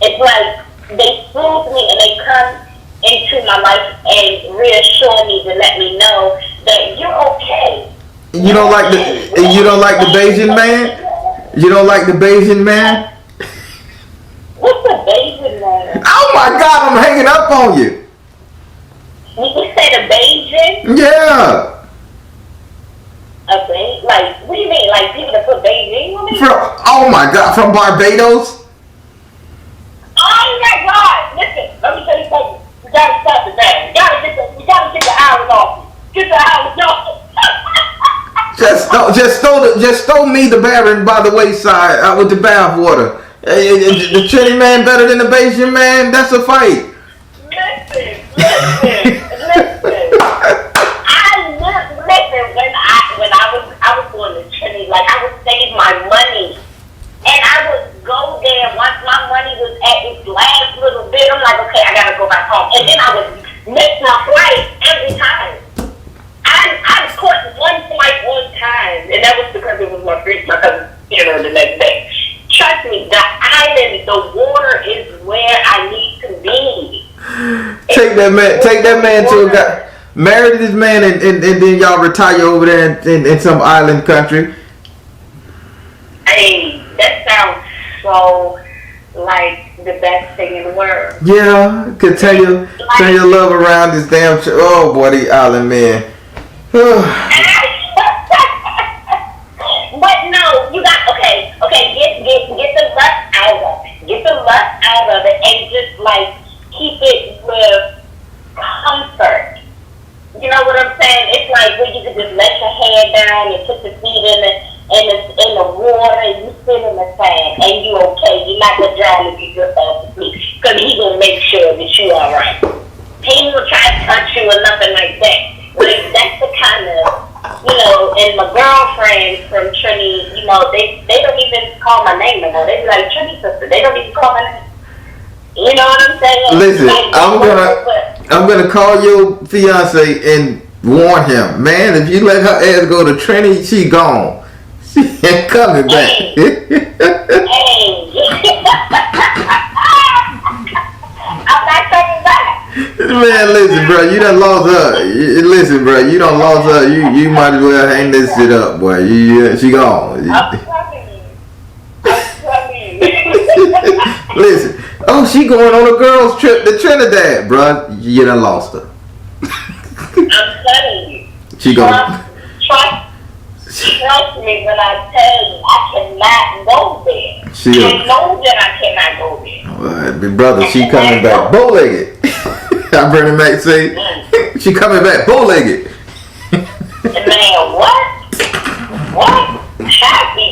It's like they soothe me and they come into my life and reassure me to let me know that you're okay. You don't like the Bayesian man? You don't like the Bayesian man? What's the Bayesian man? Oh my God, I'm hanging up on you. You said a Bayesian? Yeah. Like, what do you mean? Like people that put Beijing on me? Oh my God, from Barbados? Oh my God! Listen, let me tell you something. You gotta stop it now. You gotta get the hours off. Get the hours off. Just throw me the Baron by the wayside out with the bath water. The Trinity man better than the Bayesian man? That's a fight. Listen. When I was going to Trinity, like I would save my money, and I would go there once my money was at its last little bit. I'm like, okay, I gotta go back home, and then I would miss my flight every time. I caught one flight one time, and that was because it was my cousin's funeral the next day. Trust me, the island, the water is where I need to be. Take that man to a guy. Marry this man and then y'all retire over there in some island country. Hey, that sounds so like the best thing in the world. Yeah, could turn your love around this damn. Oh boy, the island man. But no, you got okay. Get the lust out of it. Get the lust out of it, and just like keep it with comfort. You know what I'm saying? It's like where you can just let your head down and put your feet in the water, and you sit in the sand, and you okay. You're not gonna drown if you just off to sleep, because he's gonna make sure that you all right. He will try to touch friends from Trini, you know, they don't even call my name anymore. They be like, Trini sister. They don't even call my name. You know what I'm saying? Listen, like, I'm gonna call your fiance and warn him, man. If you let her ass go to Trini, she gone. She ain't coming back. Hey. I'm not coming back. Man, listen, bro. You done lost her. Listen, bro. You done lost her. You might as well hang this shit up, boy. She gone. I'm telling you. Listen. Oh, she going on a girls trip to Trinidad, bro. You done lost her. I'm telling you. She gone. Trust me when I tell you, I cannot go there. I know that I cannot go there. Brother, she coming back bow-legged. I Bernie Mac say, she coming back bow-legged. Man, what? Happy?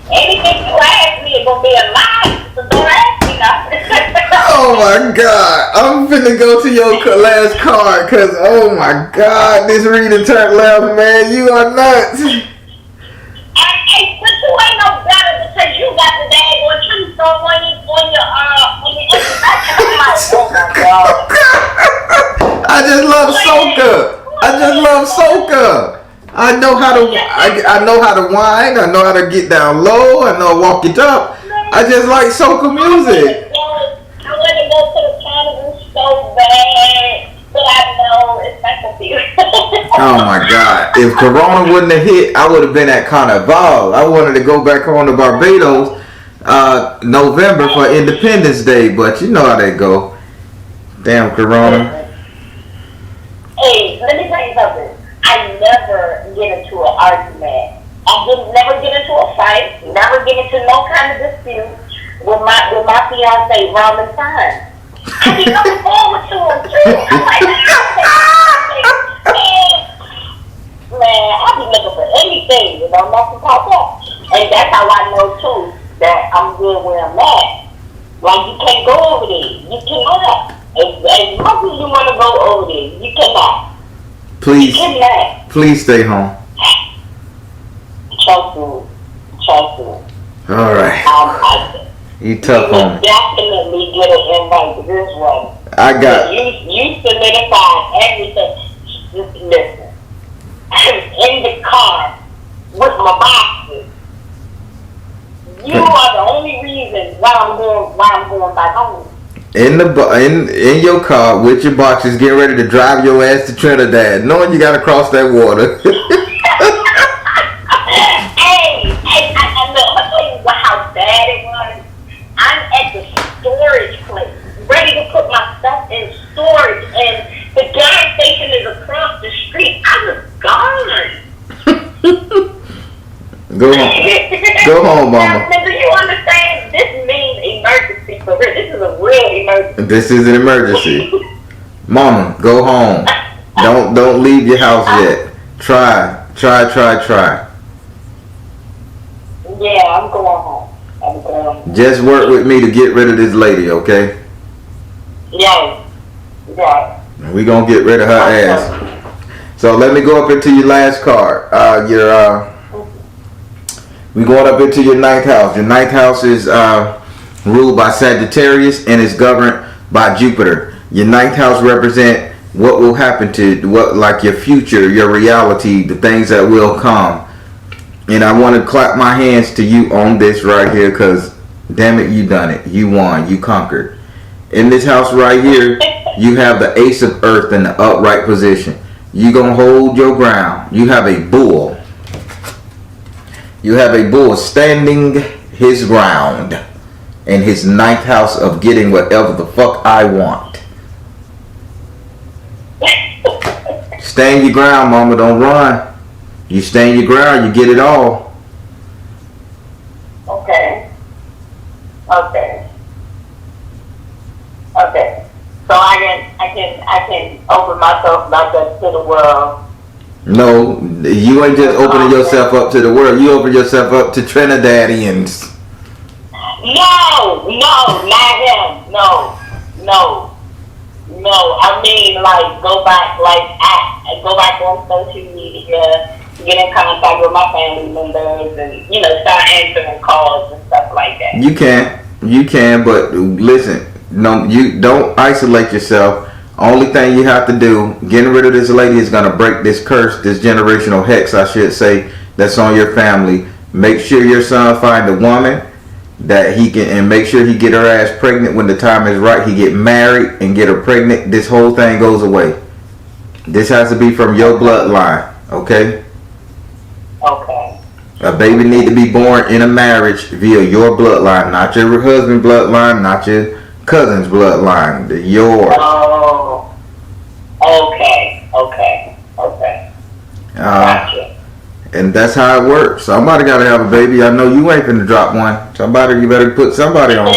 Anything you ask me is gonna be a lie. So don't ask me nothing. Oh my God! I'm finna go to your last card, cause oh my God, this reading turned left, man. You are nuts. Hey, but you ain't no better because you got the dang on tree so on your back. I'm like, oh my God. I just love soca. I know how to whine. I know how to get down low. I know how to walk it up. I just like soca music. I want to go to the carnival so bad, but I know it's not gonna be. Oh my God! If Corona wouldn't have hit, I would have been at Carnival. I wanted to go back home to Barbados, November for Independence Day, but you know how they go. Damn Corona. Hey, let me tell you something. I never get into an argument. Never get into a fight. Never get into no kind of dispute with my fiance, Robin Time. I be coming forward to him too. I'm like, man, I be looking for anything, you know, not to pop up. And that's how I know too that I'm good where I'm at. Like you can't go over there. You cannot. As much as you want to go over there, you cannot. Please stay home. Trust me. All right. You tough on me. Definitely get an invite to this one. I got you solidified everything. Listen, I'm in the car with my boxes. You are the only reason why I'm going back home. In your car with your boxes, getting ready to drive your ass to Trinidad, knowing you gotta cross that water. How bad it was. I'm at the storage place, ready to put my stuff in storage, and the gas station is across the street. I was gone. Go home, mama. Now, do you understand? This means emergency for real. This is a real emergency. This is an emergency. Mama, go home. Don't leave your house yet. Try. Yeah, I'm going home. Just work with me to get rid of this lady, okay? Yeah. We gonna get rid of her ass. So let me go up into your last card. We going up into your ninth house. Your ninth house is ruled by Sagittarius and is governed by Jupiter. Your ninth house represent what will happen to like your future, your reality, the things that will come. And I want to clap my hands to you on this right here, because damn it, you done it. You won. You conquered. In this house right here, you have the Ace of Earth in the upright position. You gonna hold your ground. You have a bull. You have a bull standing his ground in his ninth house of getting whatever the fuck I want. Stand your ground, mama. Don't run. You stand your ground, you get it all. Okay. So I can open myself back up to the world. No, you ain't just opening yourself up to the world. You open yourself up to Trinidadians. No, not him. No. I mean, like, go back on social media get in contact with my family members and, start answering calls and stuff like that. You can, but listen, no, you don't isolate yourself. Only thing you have to do, getting rid of this lady is gonna break this curse, this generational hex, I should say, that's on your family. Make sure your son find a woman that he can, and make sure he get her ass pregnant when the time is right. He get married and get her pregnant. This whole thing goes away. This has to be from your bloodline, okay? Okay. A baby need to be born in a marriage via your bloodline, not your husband's bloodline, not your cousin's bloodline. Yours. Oh. Okay. Gotcha. And that's how it works. Somebody got to have a baby. I know you ain't finna drop one. Somebody, you better put somebody on.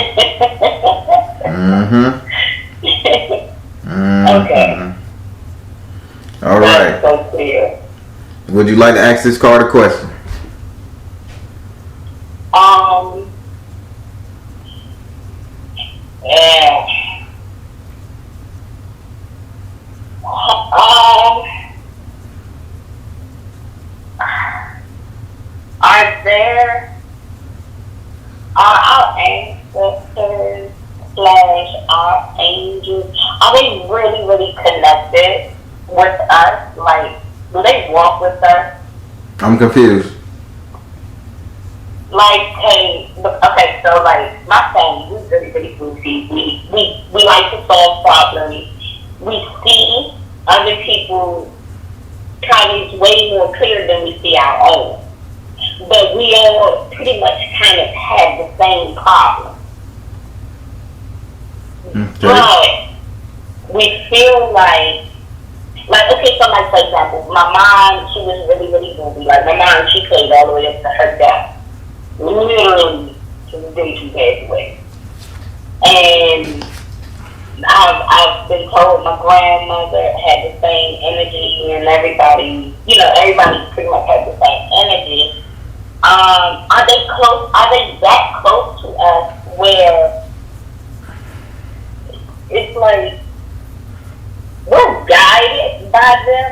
Okay. All right. That's so clear. Would you like to ask this card a question? Yeah. Are there our ancestors / our angels, are they really, really connected with us? Like, do they walk with us? I'm confused. Like, hey, okay, so like my family, we really, really goofy. We like to solve problems. We see other people's problems way more clear than we see our own. But we all pretty much kind of have the same problem. Okay. But we feel like okay, so like for example, my mom, she was really, really goofy. Like my mom, she played all the way up to her death. Literally to the day she passed away. And I've been told my grandmother had the same energy, and everybody pretty much had the same energy. Are they close? Are they that close to us where it's like we're guided by them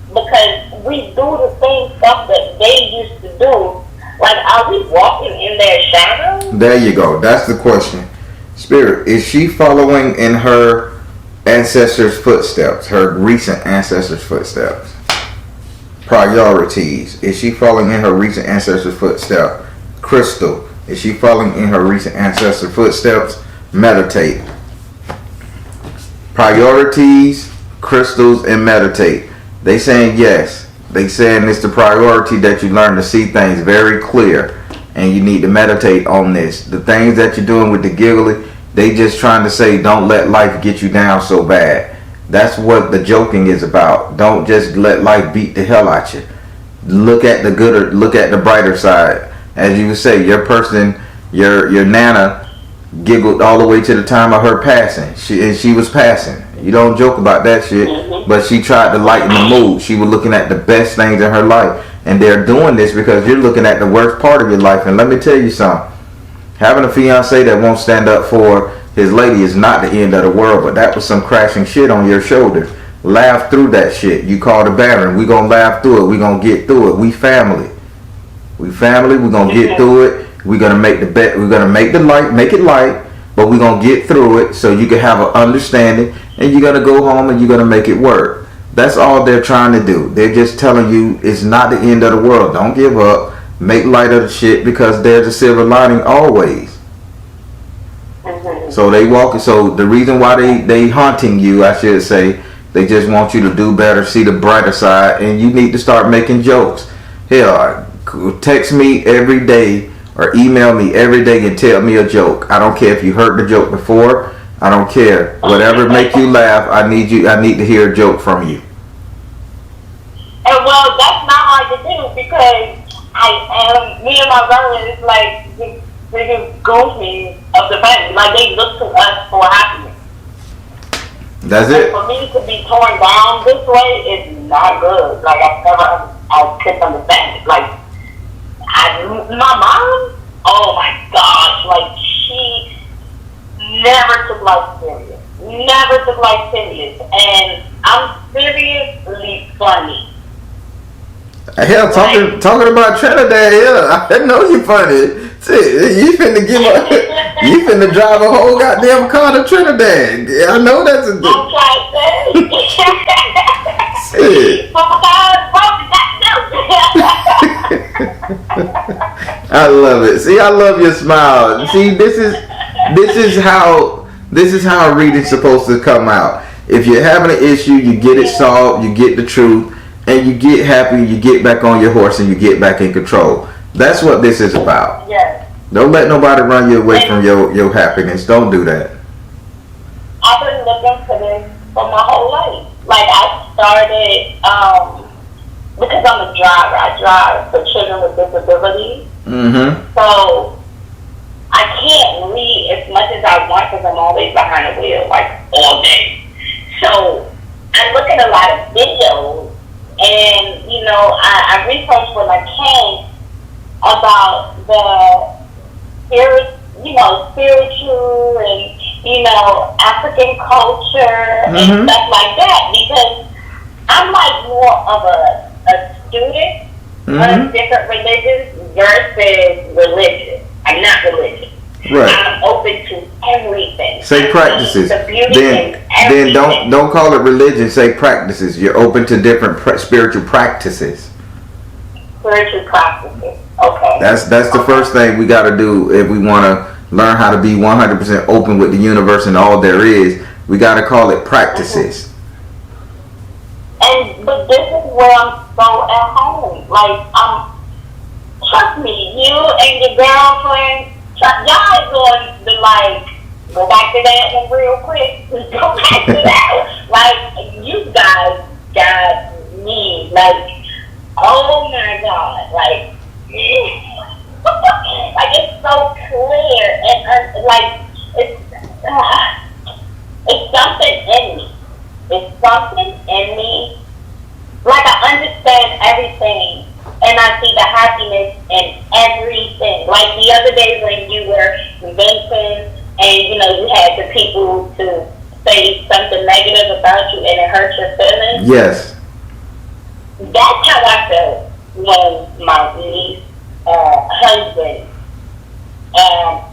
because we do the same stuff that they used to do? Like, are we walking in their shadow? There you go. That's the question. Spirit, is she following in her ancestors' footsteps, her recent ancestors' footsteps? Priorities. Is she following in her recent ancestors' footsteps? Crystal, is she following in her recent ancestors' footsteps? Meditate. Priorities, crystals, and meditate. They saying yes. They saying it's the priority that you learn to see things very clear, and you need to meditate on this. The things that you're doing with the giggly, they just trying to say don't let life get you down so bad. That's what the joking is about. Don't just let life beat the hell out you. Look at the good, look at the brighter side. As you would say, your person, your nana giggled all the way to the time of her passing. She was passing. You don't joke about that shit, but she tried to lighten the mood. She was looking at the best things in her life, and they're doing this because you're looking at the worst part of your life. And let me tell you something. Having a fiance that won't stand up for his lady is not the end of the world, but that was some crashing shit on your shoulder. Laugh through that shit. You called a battering. We gonna laugh through it. We gonna get through it. We family. We family. We gonna get through it. We gonna make the bet. We're gonna make it light, but we gonna get through it so you can have an understanding, and you're gonna go home and you're gonna make it work. That's all they're trying to do. They're just telling you it's not the end of the world. Don't give up. Make light of the shit because there's a silver lining always. So they walk. So the reason why they haunting you, I should say, they just want you to do better, see the brighter side, and you need to start making jokes. Hell, text me every day or email me every day and tell me a joke. I don't care if you heard the joke before. I don't care. Whatever make you laugh, I need to hear a joke from you. And well, that's not hard to do because me and my brother is like the biggest goofies of the family. Like they look to us for happiness. That's it. For me to be torn down this way is not good. Like I couldn't understand it. Like my mom, oh my gosh, like she never took life serious. Never took life serious. And I'm seriously funny. Hell, talking about Trinidad, yeah, I know you funny. See, you finna you finna drive a whole goddamn car to Trinidad. Yeah, I know that's a. I'm trying to say. Shit. I love it. See, I love your smile. See, this is how a reading's supposed to come out. If you're having an issue, you get it solved, you get the truth, and you get happy, you get back on your horse, and you get back in control. That's what this is about. Yes. Don't let nobody run you away from your happiness. Don't do that. I've been looking for this for my whole life. Like, I started, because I'm a driver. I drive for children with disabilities. Mm-hmm. So I can't read as much as I want because I'm always behind the wheel, like, all day. So I look at a lot of videos, and, you know, I researched what I can about the spiritual and, you know, African culture and stuff like that, because I'm like more of a student of different religions versus religious. I'm not religious. Right. I'm open to everything. Say practices. The beauty Then don't call it religion. Say practices. You're open to different spiritual practices. Spiritual practices. Okay. That's the first thing we got to do if we want to learn how to be 100% open with the universe and all there is. We got to call it practices. But this is where I'm so at home. Like, trust me, you and your girlfriend, y'all is going to, like, go back to that one real quick. Go back to that. Like, you guys got me. Like, oh my God. Like, like, it's so clear. And, like, it's something in me. It's something in me. Like, I understand everything, and I see the happiness in everything. Like the other day when you were venting, and, you know, you had the people to say something negative about you, and it hurt your feelings. Yes. That's how I felt when my niece husband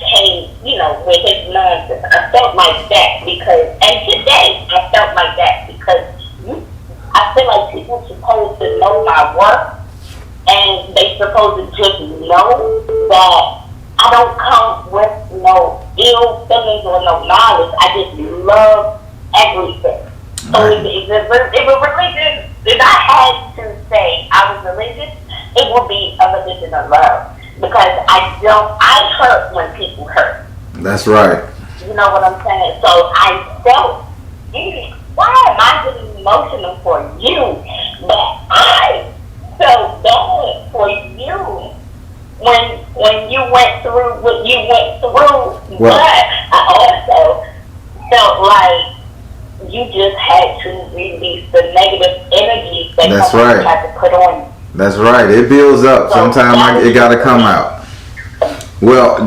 came, you know, with his nonsense. I felt like that because, and today I felt like that because I feel like people supposed to know my work, and they supposed to just know that I don't come with no ill feelings or no knowledge. I just love everything. So if a religion, if I had to say I was religious, it would be a religion of love. Because I hurt when people hurt. That's right. You know what I'm saying? So I felt, why am I getting emotional for you? But I felt bad for you when you went through what you went through. Well, but I also felt like you just had to release the negative energies that someone tried to put on you. That's right. It builds up. Sometimes it gotta come out. Well,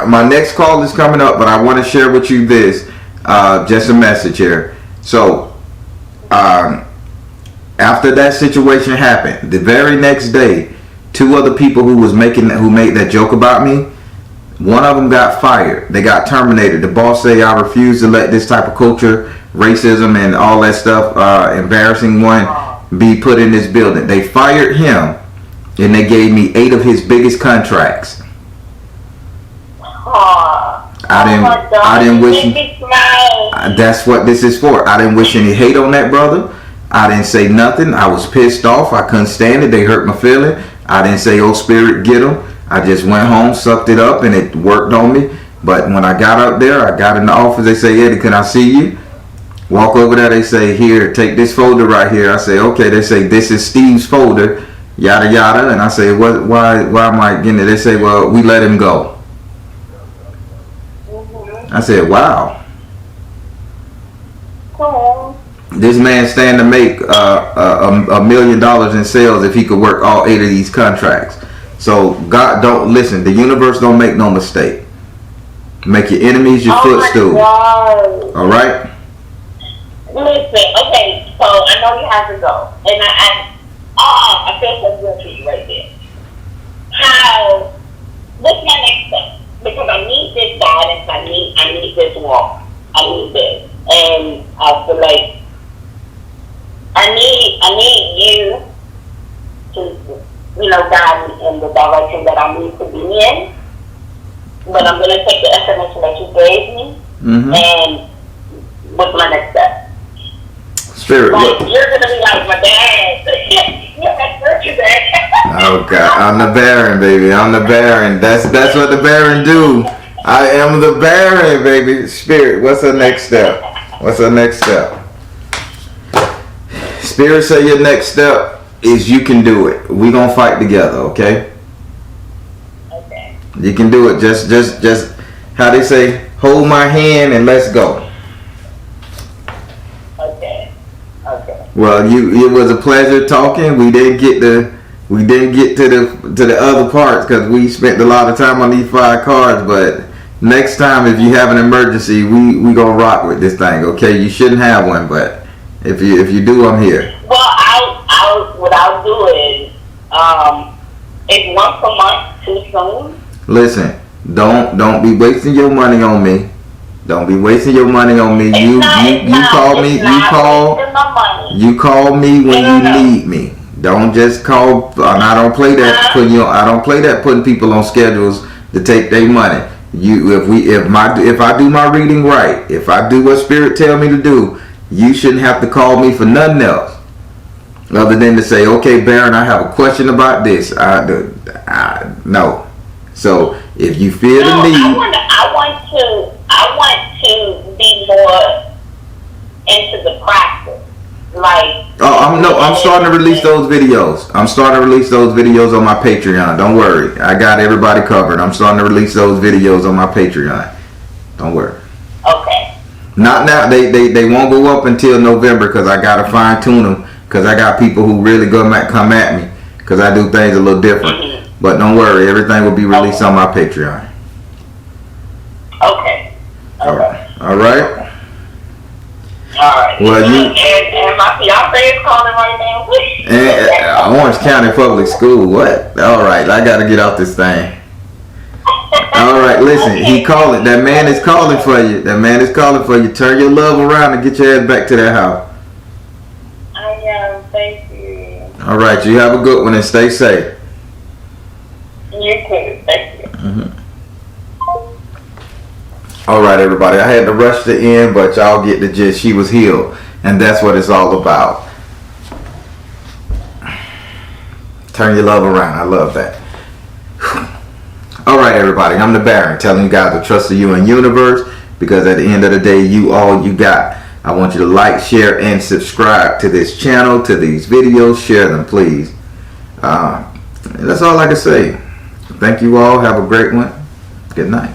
my next call is coming up, but I want to share with you this, just a message here. So, after that situation happened, the very next day, two other people who made that joke about me, one of them got fired. They got terminated. The boss said, "I refuse to let this type of culture, racism, and all that stuff, embarrassing one, be put in this building." They fired him, and they gave me 8 of his biggest contracts. I didn't wish. That's what this is for. I didn't wish any hate on that brother. I didn't say nothing. I was pissed off. I couldn't stand it. They hurt my feeling. I didn't say, "Oh, spirit, get them." I just went home, sucked it up, and it worked on me. But when I got up there, I got in the office. They say, "Eddie, can I see you?" Walk over there. They say, "Here, take this folder right here." I say, "Okay." They say, "This is Steve's folder." Yada yada. And I say, "What? Why am I getting it?" They say, "Well, we let him go." I said, "Wow." Cool. This man stand to make $1 million in sales if he could work all 8 of these contracts. So God don't listen. The universe don't make no mistake. Make your enemies your footstool. All right. Listen, okay. So I know you have to go, and Oh, I feel so good for you right there. What's my next step? Because I need this guidance, I need this walk, I need this. And I feel like I need you to, guide me in the direction that I need to be in. But I'm gonna take the information that you gave me, and what's my next step? Spirit, like, look. You're gonna be like my dad. You're my spiritual dad. Oh God, I'm the Baron, baby. I'm the Baron. That's what the Baron do. I am the Baron, baby. Spirit, what's the next step? What's the next step? Spirit say your next step is you can do it. We gonna fight together, okay? Okay. You can do it. Just how they say, hold my hand and let's go. Okay. Okay. Well, it was a pleasure talking. We didn't get to the other parts because we spent a lot of time on these 5 cards. But next time, if you have an emergency, we gonna rock with this thing. Okay, you shouldn't have one, but if you do, I'm here. Well, what I'll do is, is once a month too soon? Listen, don't be wasting your money on me. Don't be wasting your money on me. You call me. You call me when you need me. Don't just call. And I don't play that. I don't play that putting people on schedules to take their money. If I do my reading right, if I do what Spirit tell me to do, you shouldn't have to call me for nothing else, other than to say, okay, Baron, I have a question about this. No. So if you feel the need, I want to be more into the practice. Like, I'm starting to release those videos. I'm starting to release those videos on my Patreon. Don't worry, I got everybody covered. I'm starting to release those videos on my Patreon. Don't worry. Okay. Not now. They won't go up until November because I gotta fine tune them. Because I got people who really come at me because I do things a little different. But don't worry, everything will be released on my Patreon. Okay. All right. Well, and my fiance is calling right now. And Orange County Public School. What? All right, I got to get off this thing. All right, listen. He calling. That man is calling for you. That man is calling for you. Turn your love around and get your ass back to that house. I am. Thank you. All right, you have a good one and stay safe. You too. Thank you. All right, everybody. I had to rush the end, but y'all get the gist. She was healed, and that's what it's all about. Turn your love around. I love that. All right, everybody. I'm the Baron, telling you guys to trust the you and universe, because at the end of the day, you all you got. I want you to like, share, and subscribe to this channel, to these videos. Share them, please. That's all I can say. Thank you all. Have a great one. Good night.